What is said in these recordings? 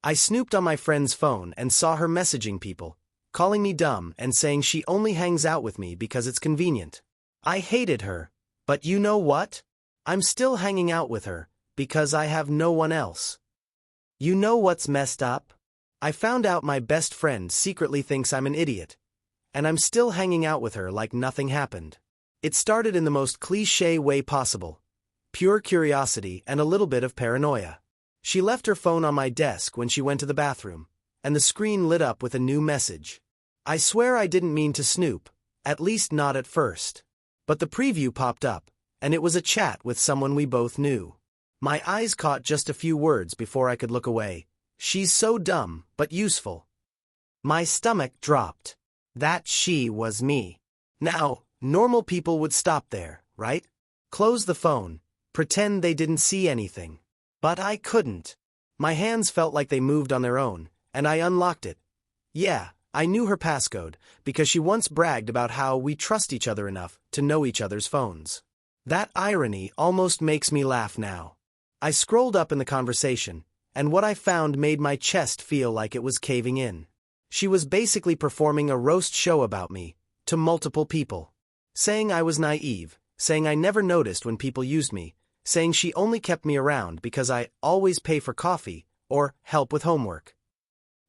I snooped on my friend's phone and saw her messaging people, calling me dumb and saying she only hangs out with me because it's convenient. I hated her, but you know what? I'm still hanging out with her, because I have no one else. You know what's messed up? I found out my best friend secretly thinks I'm an idiot, and I'm still hanging out with her like nothing happened. It started in the most cliché way possible. Pure curiosity and a little bit of paranoia. She left her phone on my desk when she went to the bathroom, and the screen lit up with a new message. I swear I didn't mean to snoop, at least not at first. But the preview popped up, and it was a chat with someone we both knew. My eyes caught just a few words before I could look away. She's so dumb, but useful. My stomach dropped. That she was me. Now, normal people would stop there, right? Close the phone, pretend they didn't see anything. But I couldn't. My hands felt like they moved on their own, and I unlocked it. Yeah, I knew her passcode, because she once bragged about how we trust each other enough to know each other's phones. That irony almost makes me laugh now. I scrolled up in the conversation, and what I found made my chest feel like it was caving in. She was basically performing a roast show about me, to multiple people. Saying I was naive, saying I never noticed when people used me, saying she only kept me around because I always pay for coffee, or help with homework.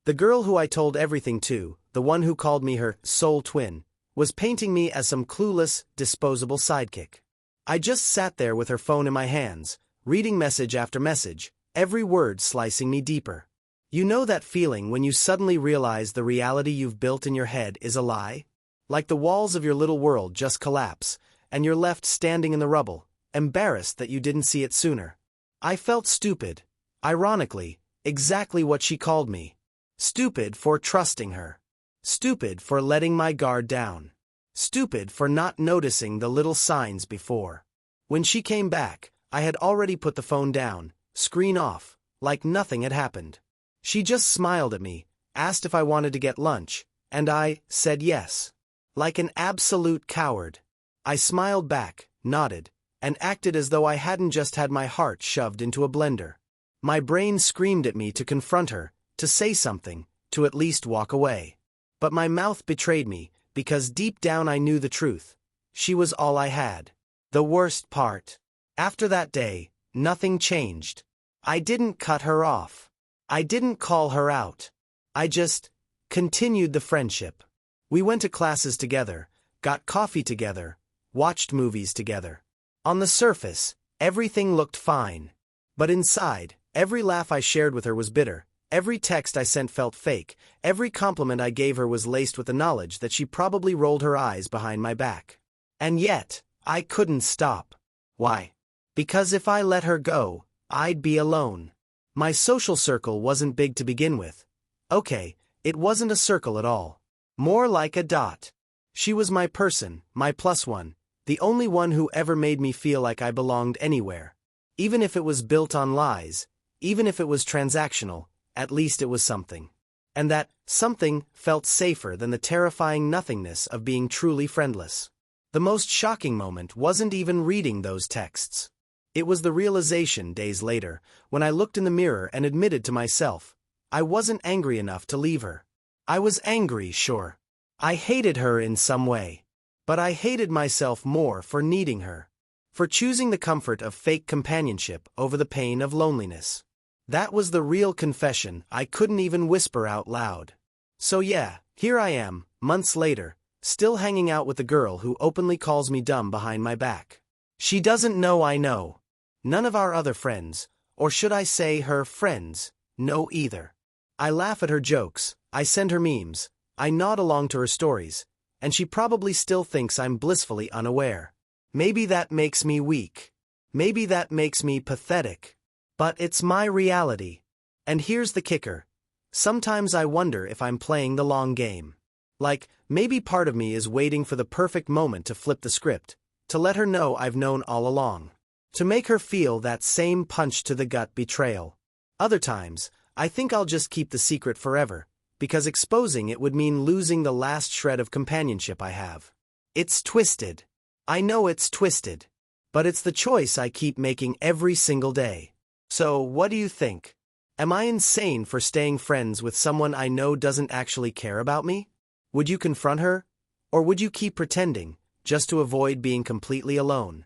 The girl who I told everything to, the one who called me her soul twin, was painting me as some clueless, disposable sidekick. I just sat there with her phone in my hands, reading message after message, every word slicing me deeper. You know that feeling when you suddenly realize the reality you've built in your head is a lie? Like the walls of your little world just collapse, and you're left standing in the rubble, embarrassed that you didn't see it sooner. I felt stupid. Ironically, exactly what she called me. Stupid for trusting her. Stupid for letting my guard down. Stupid for not noticing the little signs before. When she came back, I had already put the phone down, screen off, like nothing had happened. She just smiled at me, asked if I wanted to get lunch, and I said yes. Like an absolute coward. I smiled back, nodded, and acted as though I hadn't just had my heart shoved into a blender. My brain screamed at me to confront her, to say something, to at least walk away. But my mouth betrayed me, because deep down I knew the truth. She was all I had. The worst part. After that day, nothing changed. I didn't cut her off. I didn't call her out. I just continued the friendship. We went to classes together, got coffee together, watched movies together. On the surface, everything looked fine. But inside, every laugh I shared with her was bitter, every text I sent felt fake, every compliment I gave her was laced with the knowledge that she probably rolled her eyes behind my back. And yet, I couldn't stop. Why? Because if I let her go, I'd be alone. My social circle wasn't big to begin with. Okay, it wasn't a circle at all. More like a dot. She was my person, my plus one, the only one who ever made me feel like I belonged anywhere. Even if it was built on lies, even if it was transactional, at least it was something. And that something felt safer than the terrifying nothingness of being truly friendless. The most shocking moment wasn't even reading those texts. It was the realization days later, when I looked in the mirror and admitted to myself, I wasn't angry enough to leave her. I was angry, sure. I hated her in some way. But I hated myself more for needing her. For choosing the comfort of fake companionship over the pain of loneliness. That was the real confession I couldn't even whisper out loud. So yeah, here I am, months later, still hanging out with the girl who openly calls me dumb behind my back. She doesn't know I know. None of our other friends, or should I say her friends, know either. I laugh at her jokes, I send her memes, I nod along to her stories, and she probably still thinks I'm blissfully unaware. Maybe that makes me weak. Maybe that makes me pathetic. But it's my reality. And here's the kicker. Sometimes I wonder if I'm playing the long game. Like, maybe part of me is waiting for the perfect moment to flip the script, to let her know I've known all along. To make her feel that same punch to the gut betrayal. Other times, I think I'll just keep the secret forever, because exposing it would mean losing the last shred of companionship I have. It's twisted. I know it's twisted. But it's the choice I keep making every single day. So, what do you think? Am I insane for staying friends with someone I know doesn't actually care about me? Would you confront her? Or would you keep pretending, just to avoid being completely alone?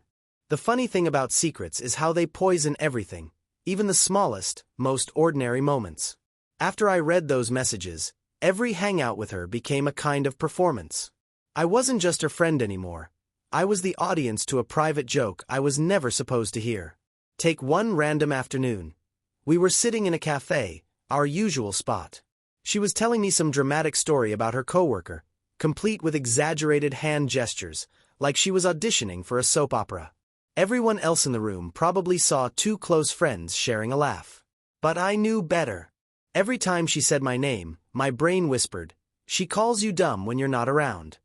The funny thing about secrets is how they poison everything, even the smallest, most ordinary moments. After I read those messages, every hangout with her became a kind of performance. I wasn't just her friend anymore. I was the audience to a private joke I was never supposed to hear. Take one random afternoon. We were sitting in a cafe, our usual spot. She was telling me some dramatic story about her coworker, complete with exaggerated hand gestures, like she was auditioning for a soap opera. Everyone else in the room probably saw two close friends sharing a laugh. But I knew better. Every time she said my name, my brain whispered, "She calls you dumb when you're not around."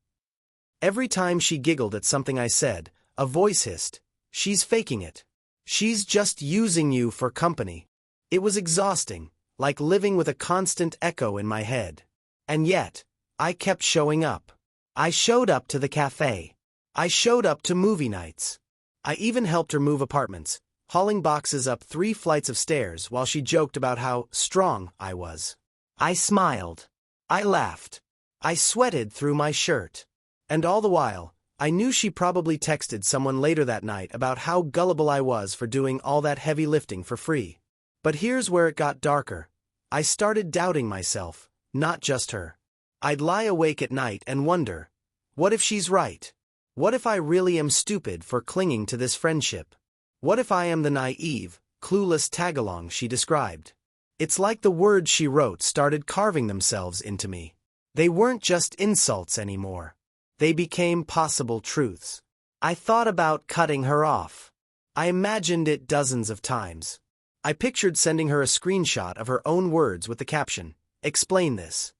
Every time she giggled at something I said, a voice hissed, "She's faking it. She's just using you for company." It was exhausting, like living with a constant echo in my head. And yet, I kept showing up. I showed up to the cafe. I showed up to movie nights. I even helped her move apartments, hauling boxes up 3 flights of stairs while she joked about how strong I was. I smiled. I laughed. I sweated through my shirt. And all the while, I knew she probably texted someone later that night about how gullible I was for doing all that heavy lifting for free. But here's where it got darker. I started doubting myself, not just her. I'd lie awake at night and wonder, what if she's right? What if I really am stupid for clinging to this friendship? What if I am the naive, clueless tagalong she described? It's like the words she wrote started carving themselves into me. They weren't just insults anymore. They became possible truths. I thought about cutting her off. I imagined it dozens of times. I pictured sending her a screenshot of her own words with the caption, "Explain this."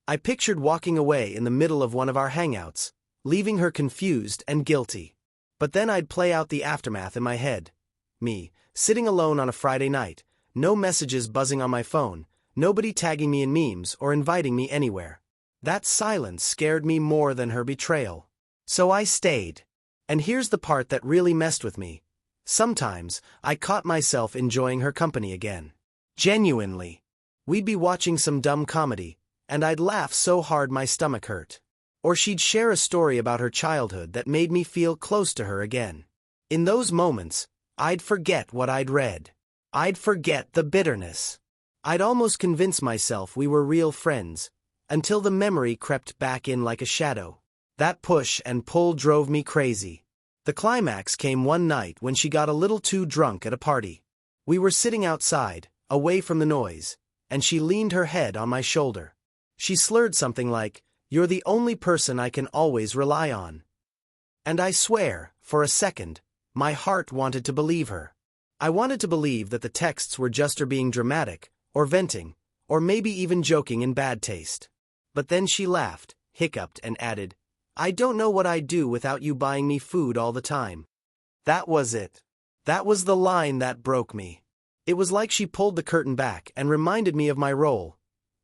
I pictured walking away in the middle of one of our hangouts, leaving her confused and guilty. But then I'd play out the aftermath in my head. Me, sitting alone on a Friday night, no messages buzzing on my phone, nobody tagging me in memes or inviting me anywhere. That silence scared me more than her betrayal. So I stayed. And here's the part that really messed with me. Sometimes, I caught myself enjoying her company again. Genuinely. We'd be watching some dumb comedy, and I'd laugh so hard my stomach hurt. Or she'd share a story about her childhood that made me feel close to her again. In those moments, I'd forget what I'd read. I'd forget the bitterness. I'd almost convince myself we were real friends, until the memory crept back in like a shadow. That push and pull drove me crazy. The climax came one night when she got a little too drunk at a party. We were sitting outside, away from the noise, and she leaned her head on my shoulder. She slurred something like, "You're the only person I can always rely on." And I swear, for a second, my heart wanted to believe her. I wanted to believe that the texts were just her being dramatic, or venting, or maybe even joking in bad taste. But then she laughed, hiccuped, and added, "I don't know what I'd do without you buying me food all the time." That was it. That was the line that broke me. It was like she pulled the curtain back and reminded me of my role.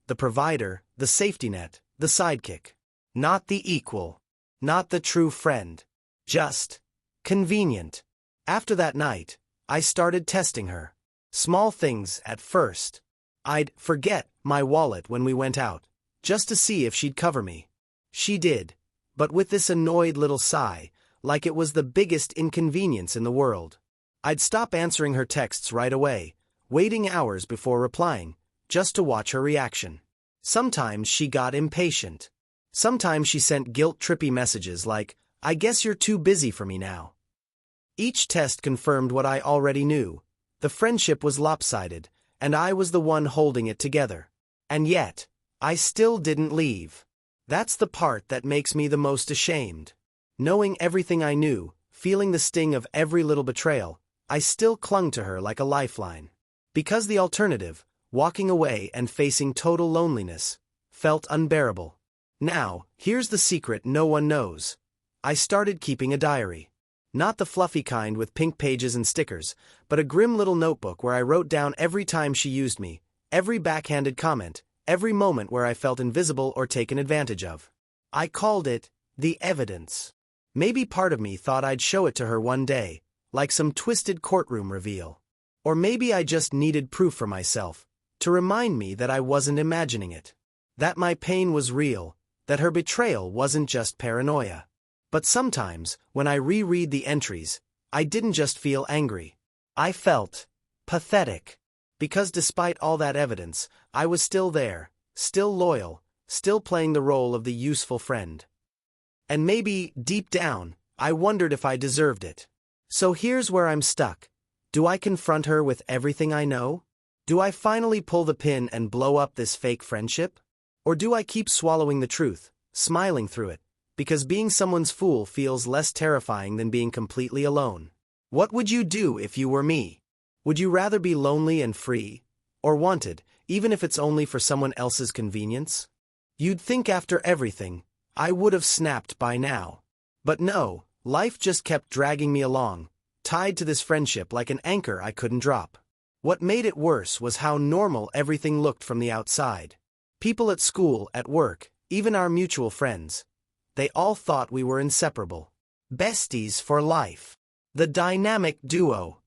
The provider, the safety net, the sidekick. Not the equal. Not the true friend. Just convenient. After that night, I started testing her. Small things at first. I'd forget my wallet when we went out, just to see if she'd cover me. She did. But with this annoyed little sigh, like it was the biggest inconvenience in the world. I'd stop answering her texts right away, waiting hours before replying, just to watch her reaction. Sometimes she got impatient. Sometimes she sent guilt-trippy messages like, "I guess you're too busy for me now." Each test confirmed what I already knew. The friendship was lopsided, and I was the one holding it together. And yet, I still didn't leave. That's the part that makes me the most ashamed. Knowing everything I knew, feeling the sting of every little betrayal, I still clung to her like a lifeline. Because the alternative, walking away and facing total loneliness, felt unbearable. Now, here's the secret no one knows. I started keeping a diary. Not the fluffy kind with pink pages and stickers, but a grim little notebook where I wrote down every time she used me, every backhanded comment, every moment where I felt invisible or taken advantage of. I called it the evidence. Maybe part of me thought I'd show it to her one day, like some twisted courtroom reveal. Or maybe I just needed proof for myself, to remind me that I wasn't imagining it. That my pain was real, that her betrayal wasn't just paranoia. But sometimes, when I reread the entries, I didn't just feel angry. I felt pathetic. Because despite all that evidence, I was still there, still loyal, still playing the role of the useful friend. And maybe, deep down, I wondered if I deserved it. So here's where I'm stuck. Do I confront her with everything I know? Do I finally pull the pin and blow up this fake friendship? Or do I keep swallowing the truth, smiling through it, because being someone's fool feels less terrifying than being completely alone? What would you do if you were me? Would you rather be lonely and free, or wanted, even if it's only for someone else's convenience? You'd think after everything, I would have snapped by now. But no, life just kept dragging me along, tied to this friendship like an anchor I couldn't drop. What made it worse was how normal everything looked from the outside. People at school, at work, even our mutual friends. They all thought we were inseparable. Besties for life. The dynamic duo.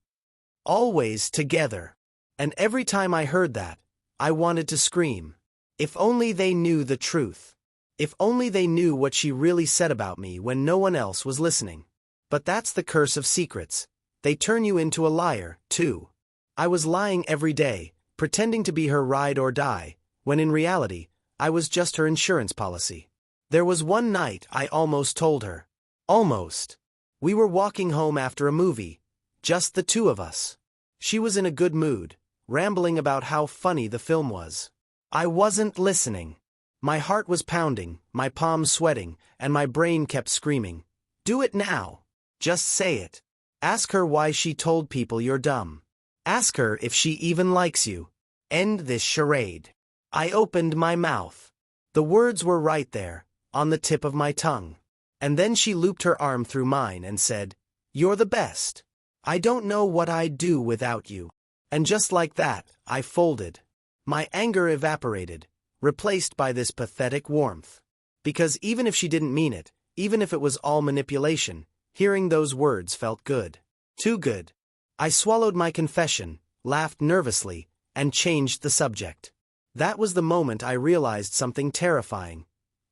Always together. And every time I heard that, I wanted to scream. If only they knew the truth. If only they knew what she really said about me when no one else was listening. But that's the curse of secrets. They turn you into a liar, too. I was lying every day, pretending to be her ride or die, when in reality, I was just her insurance policy. There was one night I almost told her. Almost. We were walking home after a movie. Just the two of us. She was in a good mood, rambling about how funny the film was. I wasn't listening. My heart was pounding, my palms sweating, and my brain kept screaming. Do it now. Just say it. Ask her why she told people you're dumb. Ask her if she even likes you. End this charade. I opened my mouth. The words were right there, on the tip of my tongue. And then she looped her arm through mine and said, "You're the best. I don't know what I'd do without you." And just like that, I folded. My anger evaporated, replaced by this pathetic warmth. Because even if she didn't mean it, even if it was all manipulation, hearing those words felt good. Too good. I swallowed my confession, laughed nervously, and changed the subject. That was the moment I realized something terrifying.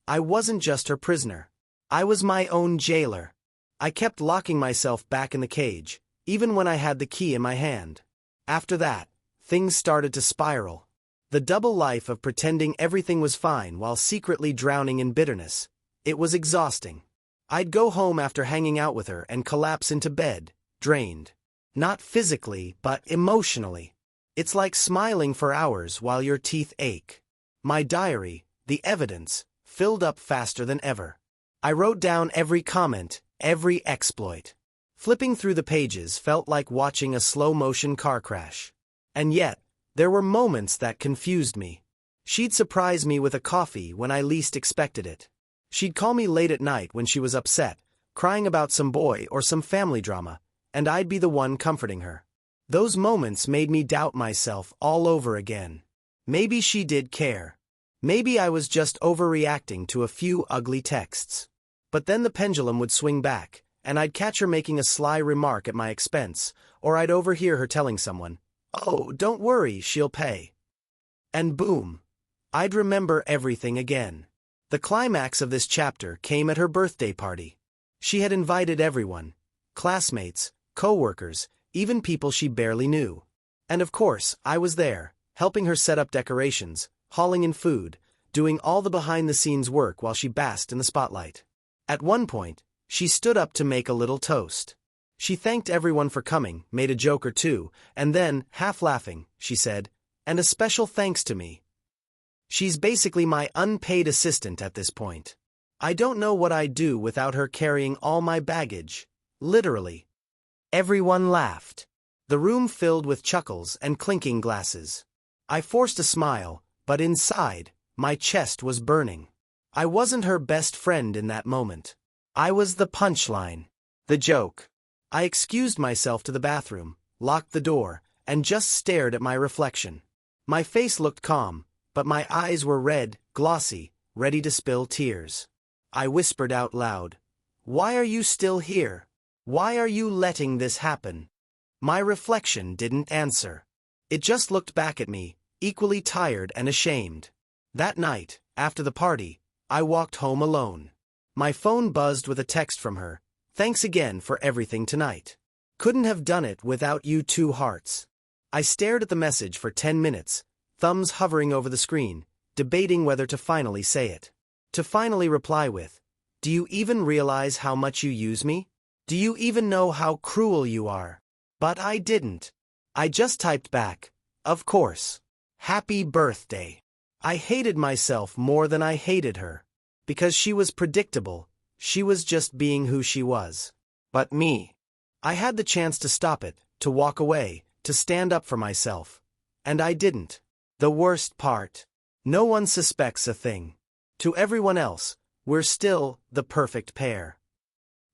I wasn't just her prisoner. I was my own jailer. I kept locking myself back in the cage, even when I had the key in my hand. After that, things started to spiral. The double life of pretending everything was fine while secretly drowning in bitterness. It was exhausting. I'd go home after hanging out with her and collapse into bed, drained. Not physically, but emotionally. It's like smiling for hours while your teeth ache. My diary, the evidence, filled up faster than ever. I wrote down every comment, every exploit. Flipping through the pages felt like watching a slow-motion car crash. And yet, there were moments that confused me. She'd surprise me with a coffee when I least expected it. She'd call me late at night when she was upset, crying about some boy or some family drama, and I'd be the one comforting her. Those moments made me doubt myself all over again. Maybe she did care. Maybe I was just overreacting to a few ugly texts. But then the pendulum would swing back, and I'd catch her making a sly remark at my expense, or I'd overhear her telling someone, "Oh, don't worry, she'll pay." And boom, I'd remember everything again. The climax of this chapter came at her birthday party. She had invited everyone, classmates, co-workers, even people she barely knew. And of course, I was there, helping her set up decorations, hauling in food, doing all the behind-the-scenes work while she basked in the spotlight. At one point, she stood up to make a little toast. She thanked everyone for coming, made a joke or two, and then, half laughing, she said, "And a special thanks to me." She's basically my unpaid assistant at this point. I don't know what I'd do without her carrying all my baggage. Literally. Everyone laughed. The room filled with chuckles and clinking glasses. I forced a smile, but inside, my chest was burning. I wasn't her best friend in that moment. I was the punchline. The joke. I excused myself to the bathroom, locked the door, and just stared at my reflection. My face looked calm, but my eyes were red, glossy, ready to spill tears. I whispered out loud, "Why are you still here? Why are you letting this happen?" My reflection didn't answer. It just looked back at me, equally tired and ashamed. That night, after the party, I walked home alone. My phone buzzed with a text from her. Thanks again for everything tonight. Couldn't have done it without you, 2 hearts. I stared at the message for 10 minutes, thumbs hovering over the screen, debating whether to finally say it. To finally reply with, "Do you even realize how much you use me? Do you even know how cruel you are?" But I didn't. I just typed back, "Of course. Happy birthday." I hated myself more than I hated her. Because she was predictable, she was just being who she was. But me. I had the chance to stop it, to walk away, to stand up for myself. And I didn't. The worst part. No one suspects a thing. To everyone else, we're still the perfect pair.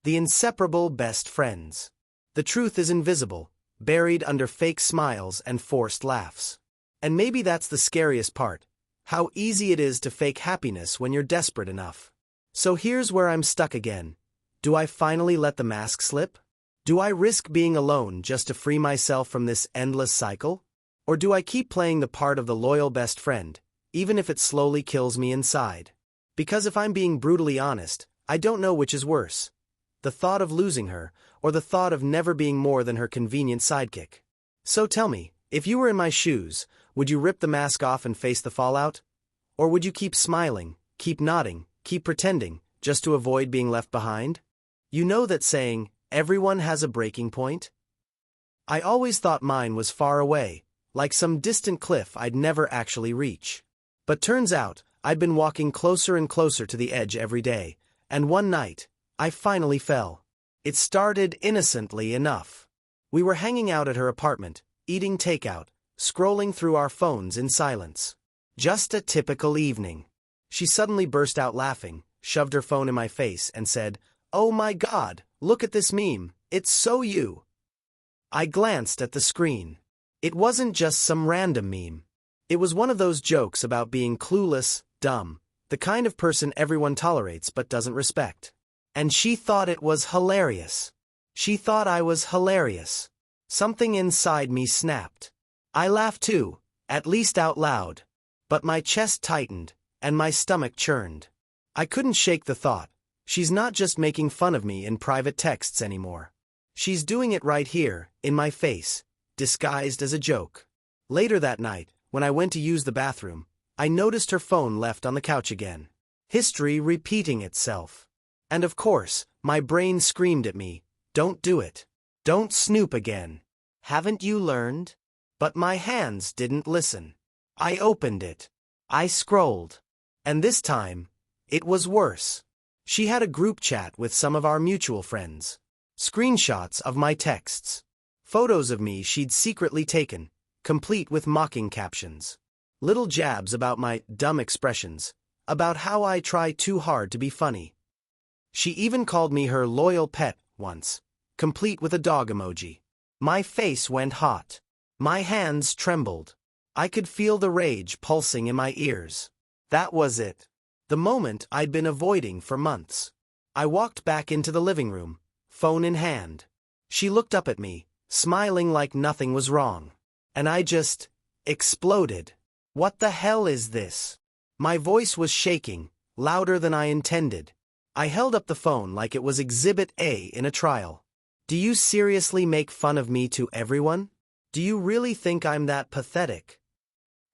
The inseparable best friends. The truth is invisible, buried under fake smiles and forced laughs. And maybe that's the scariest part. How easy it is to fake happiness when you're desperate enough. So here's where I'm stuck again. Do I finally let the mask slip? Do I risk being alone just to free myself from this endless cycle? Or do I keep playing the part of the loyal best friend, even if it slowly kills me inside? Because if I'm being brutally honest, I don't know which is worse. The thought of losing her, or the thought of never being more than her convenient sidekick. So tell me, if you were in my shoes, would you rip the mask off and face the fallout? Or would you keep smiling, keep nodding, keep pretending, just to avoid being left behind? You know that saying, everyone has a breaking point? I always thought mine was far away, like some distant cliff I'd never actually reach. But turns out, I'd been walking closer and closer to the edge every day, and one night, I finally fell. It started innocently enough. We were hanging out at her apartment, eating takeout, scrolling through our phones in silence. Just a typical evening. She suddenly burst out laughing, shoved her phone in my face, and said, "Oh my God, look at this meme, it's so you." I glanced at the screen. It wasn't just some random meme. It was one of those jokes about being clueless, dumb, the kind of person everyone tolerates but doesn't respect. And she thought it was hilarious. She thought I was hilarious. Something inside me snapped. I laughed too, at least out loud. But my chest tightened, and my stomach churned. I couldn't shake the thought. She's not just making fun of me in private texts anymore. She's doing it right here, in my face, disguised as a joke. Later that night, when I went to use the bathroom, I noticed her phone left on the couch again. History repeating itself. And of course, my brain screamed at me, "Don't do it. Don't snoop again. Haven't you learned?" But my hands didn't listen. I opened it. I scrolled. And this time, it was worse. She had a group chat with some of our mutual friends. Screenshots of my texts. Photos of me she'd secretly taken, complete with mocking captions. Little jabs about my dumb expressions, about how I try too hard to be funny. She even called me her loyal pet once, complete with a dog emoji. My face went hot. My hands trembled. I could feel the rage pulsing in my ears. That was it. The moment I'd been avoiding for months. I walked back into the living room, phone in hand. She looked up at me, smiling like nothing was wrong. And I just exploded. What the hell is this? My voice was shaking, louder than I intended. I held up the phone like it was Exhibit A in a trial. Do you seriously make fun of me to everyone? Do you really think I'm that pathetic?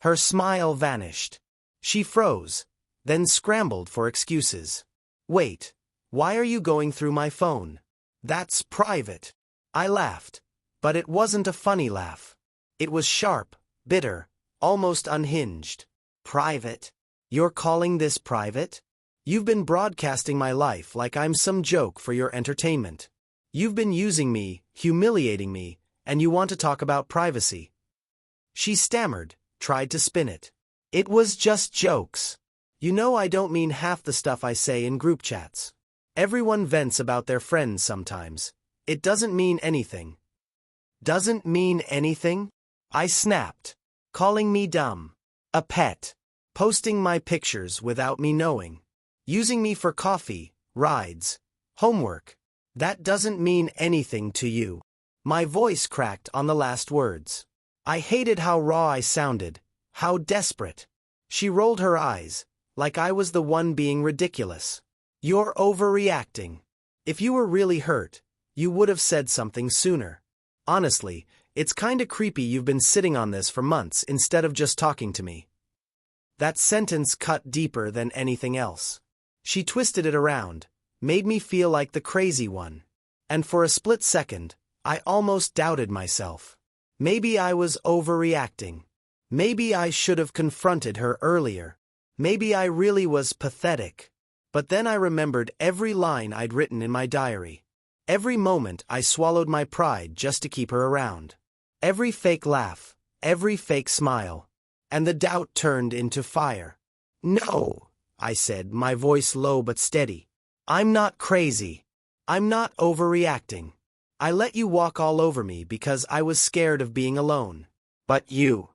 Her smile vanished. She froze, then scrambled for excuses. Wait, why are you going through my phone? That's private. I laughed, but it wasn't a funny laugh. It was sharp, bitter, almost unhinged. Private? You're calling this private? You've been broadcasting my life like I'm some joke for your entertainment. You've been using me, humiliating me, and you want to talk about privacy. She stammered, tried to spin it. It was just jokes. You know I don't mean half the stuff I say in group chats. Everyone vents about their friends sometimes. It doesn't mean anything. Doesn't mean anything? I snapped. Calling me dumb. A pet. Posting my pictures without me knowing. Using me for coffee, rides, homework. That doesn't mean anything to you. My voice cracked on the last words. I hated how raw I sounded, How desperate. She rolled her eyes, like I was the one being ridiculous. You're overreacting. If you were really hurt, you would have said something sooner. Honestly, it's kinda creepy you've been sitting on this for months instead of just talking to me. That sentence cut deeper than anything else. She twisted it around, made me feel like the crazy one. And for a split second, I almost doubted myself. Maybe I was overreacting. Maybe I should have confronted her earlier. Maybe I really was pathetic. But then I remembered every line I'd written in my diary. Every moment I swallowed my pride just to keep her around. Every fake laugh, every fake smile. And the doubt turned into fire. No, I said, my voice low but steady. I'm not crazy. I'm not overreacting. I let you walk all over me because I was scared of being alone. But you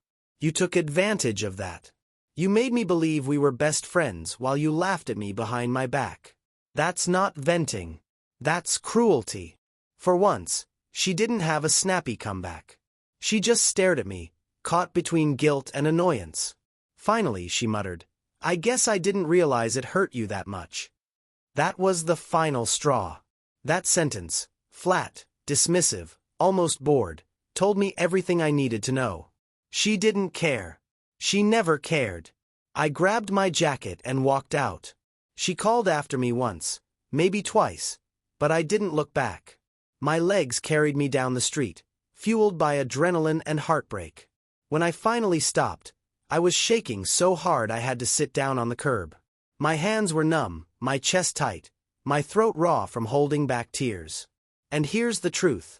took advantage of that. You made me believe we were best friends while you laughed at me behind my back. That's not venting. That's cruelty. For once, she didn't have a snappy comeback. She just stared at me, caught between guilt and annoyance. Finally, she muttered, I guess I didn't realize it hurt you that much. That was the final straw. That sentence, flat, dismissive, almost bored, told me everything I needed to know. She didn't care. She never cared. I grabbed my jacket and walked out. She called after me once, maybe twice, but I didn't look back. My legs carried me down the street, fueled by adrenaline and heartbreak. When I finally stopped, I was shaking so hard I had to sit down on the curb. My hands were numb, my chest tight, my throat raw from holding back tears. And here's the truth.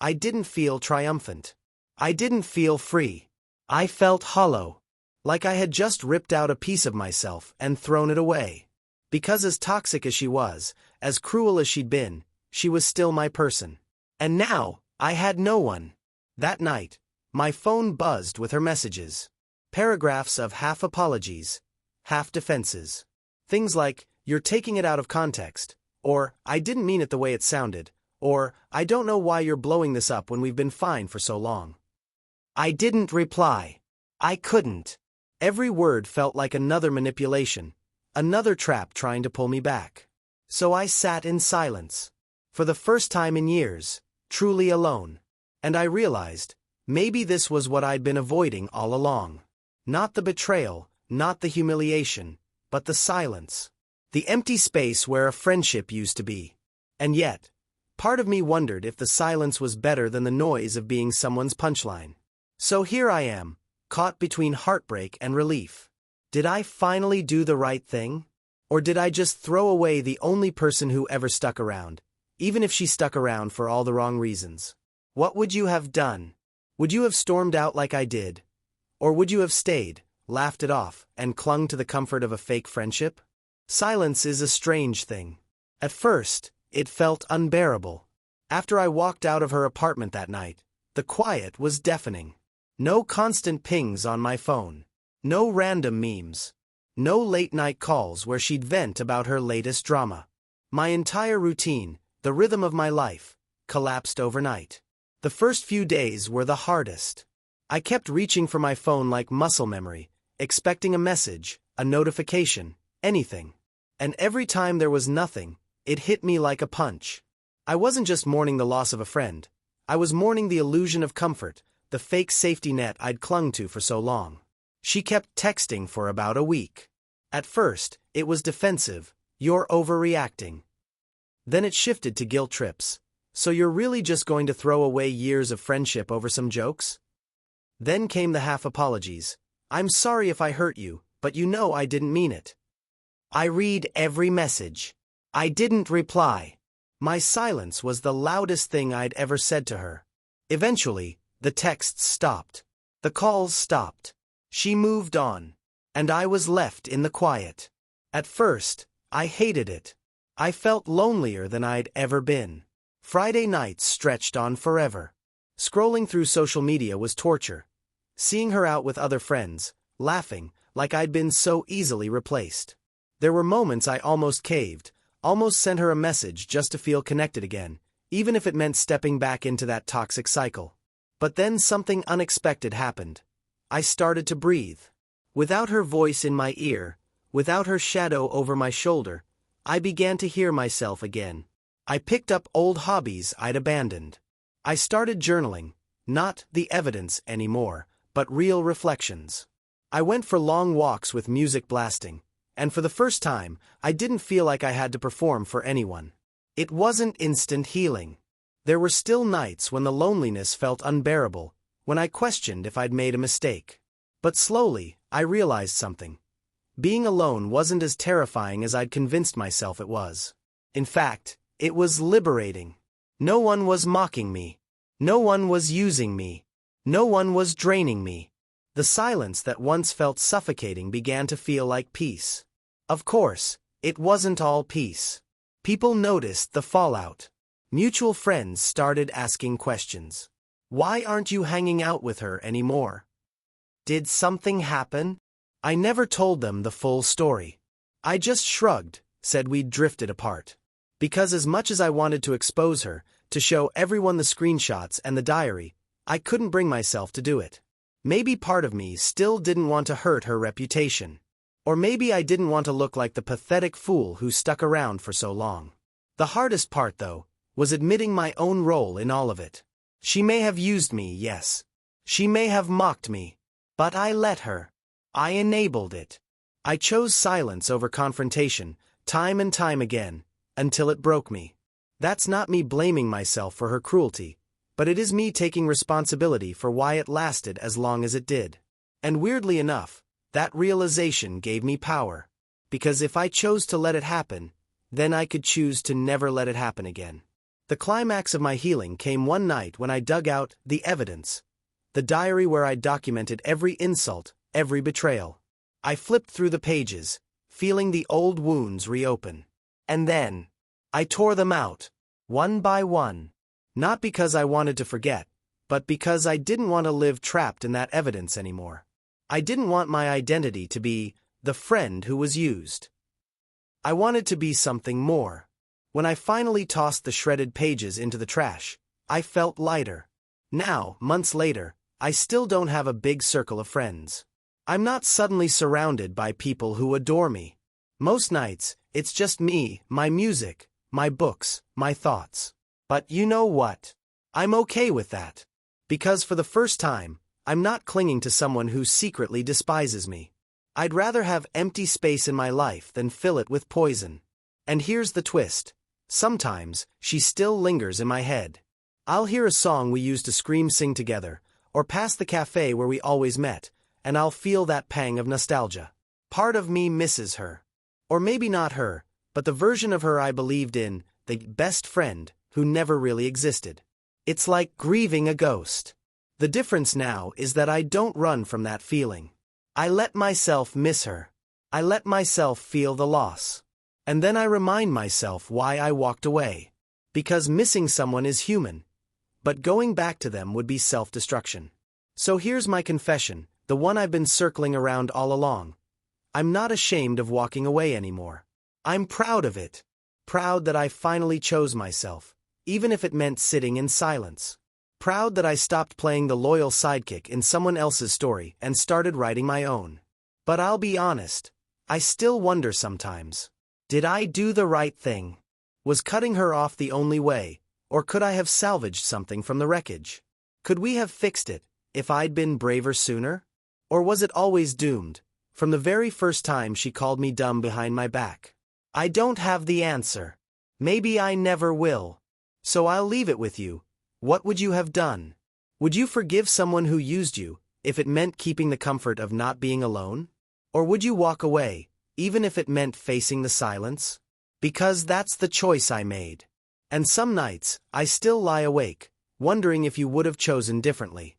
I didn't feel triumphant. I didn't feel free. I felt hollow, like I had just ripped out a piece of myself and thrown it away. Because as toxic as she was, as cruel as she'd been, she was still my person. And now, I had no one. That night, my phone buzzed with her messages. Paragraphs of half apologies, half defenses. Things like, you're taking it out of context, or, I didn't mean it the way it sounded, or, I don't know why you're blowing this up when we've been fine for so long. I didn't reply. I couldn't. Every word felt like another manipulation, another trap trying to pull me back. So I sat in silence. For the first time in years, truly alone. And I realized, maybe this was what I'd been avoiding all along. Not the betrayal, not the humiliation, but the silence. The empty space where a friendship used to be. And yet, part of me wondered if the silence was better than the noise of being someone's punchline. So here I am, caught between heartbreak and relief. Did I finally do the right thing? Or did I just throw away the only person who ever stuck around, even if she stuck around for all the wrong reasons? What would you have done? Would you have stormed out like I did? Or would you have stayed, laughed it off, and clung to the comfort of a fake friendship? Silence is a strange thing. At first, it felt unbearable. After I walked out of her apartment that night, the quiet was deafening. No constant pings on my phone. No random memes. No late-night calls where she'd vent about her latest drama. My entire routine, the rhythm of my life, collapsed overnight. The first few days were the hardest. I kept reaching for my phone like muscle memory, expecting a message, a notification, anything. And every time there was nothing, it hit me like a punch. I wasn't just mourning the loss of a friend. I was mourning the illusion of comfort, the fake safety net I'd clung to for so long. She kept texting for about a week. At first, it was defensive, you're overreacting. Then it shifted to guilt trips. So you're really just going to throw away years of friendship over some jokes? Then came the half apologies. I'm sorry if I hurt you, but you know I didn't mean it. I read every message. I didn't reply. My silence was the loudest thing I'd ever said to her. Eventually, the texts stopped. The calls stopped. She moved on. And I was left in the quiet. At first, I hated it. I felt lonelier than I'd ever been. Friday nights stretched on forever. Scrolling through social media was torture. Seeing her out with other friends, laughing, like I'd been so easily replaced. There were moments I almost caved, almost sent her a message just to feel connected again, even if it meant stepping back into that toxic cycle. But then something unexpected happened. I started to breathe. Without her voice in my ear, without her shadow over my shoulder, I began to hear myself again. I picked up old hobbies I'd abandoned. I started journaling, not the evidence anymore, but real reflections. I went for long walks with music blasting, and for the first time, I didn't feel like I had to perform for anyone. It wasn't instant healing. There were still nights when the loneliness felt unbearable, when I questioned if I'd made a mistake. But slowly, I realized something. Being alone wasn't as terrifying as I'd convinced myself it was. In fact, it was liberating. No one was mocking me. No one was using me. No one was draining me. The silence that once felt suffocating began to feel like peace. Of course, it wasn't all peace. People noticed the fallout. Mutual friends started asking questions. Why aren't you hanging out with her anymore? Did something happen? I never told them the full story. I just shrugged, said we'd drifted apart. Because as much as I wanted to expose her, to show everyone the screenshots and the diary, I couldn't bring myself to do it. Maybe part of me still didn't want to hurt her reputation. Or maybe I didn't want to look like the pathetic fool who stuck around for so long. The hardest part, though, was admitting my own role in all of it. She may have used me, yes. She may have mocked me. But I let her. I enabled it. I chose silence over confrontation, time and time again, until it broke me. That's not me blaming myself for her cruelty, but it is me taking responsibility for why it lasted as long as it did. And weirdly enough, that realization gave me power. Because if I chose to let it happen, then I could choose to never let it happen again. The climax of my healing came one night when I dug out the evidence. The diary where I documented every insult, every betrayal. I flipped through the pages, feeling the old wounds reopen. And then, I tore them out, one by one. Not because I wanted to forget, but because I didn't want to live trapped in that evidence anymore. I didn't want my identity to be the friend who was used. I wanted to be something more. When I finally tossed the shredded pages into the trash, I felt lighter. Now, months later, I still don't have a big circle of friends. I'm not suddenly surrounded by people who adore me. Most nights, it's just me, my music, my books, my thoughts. But you know what? I'm okay with that. Because for the first time, I'm not clinging to someone who secretly despises me. I'd rather have empty space in my life than fill it with poison. And here's the twist. Sometimes, she still lingers in my head. I'll hear a song we used to sing together, or pass the cafe where we always met, and I'll feel that pang of nostalgia. Part of me misses her. Or maybe not her, but the version of her I believed in, the best friend, who never really existed. It's like grieving a ghost. The difference now is that I don't run from that feeling. I let myself miss her. I let myself feel the loss. And then I remind myself why I walked away. Because missing someone is human. But going back to them would be self-destruction. So here's my confession, the one I've been circling around all along. I'm not ashamed of walking away anymore. I'm proud of it. Proud that I finally chose myself, even if it meant sitting in silence. Proud that I stopped playing the loyal sidekick in someone else's story and started writing my own. But I'll be honest, I still wonder sometimes. Did I do the right thing? Was cutting her off the only way, or could I have salvaged something from the wreckage? Could we have fixed it, if I'd been braver sooner? Or was it always doomed, from the very first time she called me dumb behind my back? I don't have the answer. Maybe I never will. So I'll leave it with you. What would you have done? Would you forgive someone who used you, if it meant keeping the comfort of not being alone? Or would you walk away, even if it meant facing the silence? Because that's the choice I made. And some nights, I still lie awake, wondering if you would have chosen differently.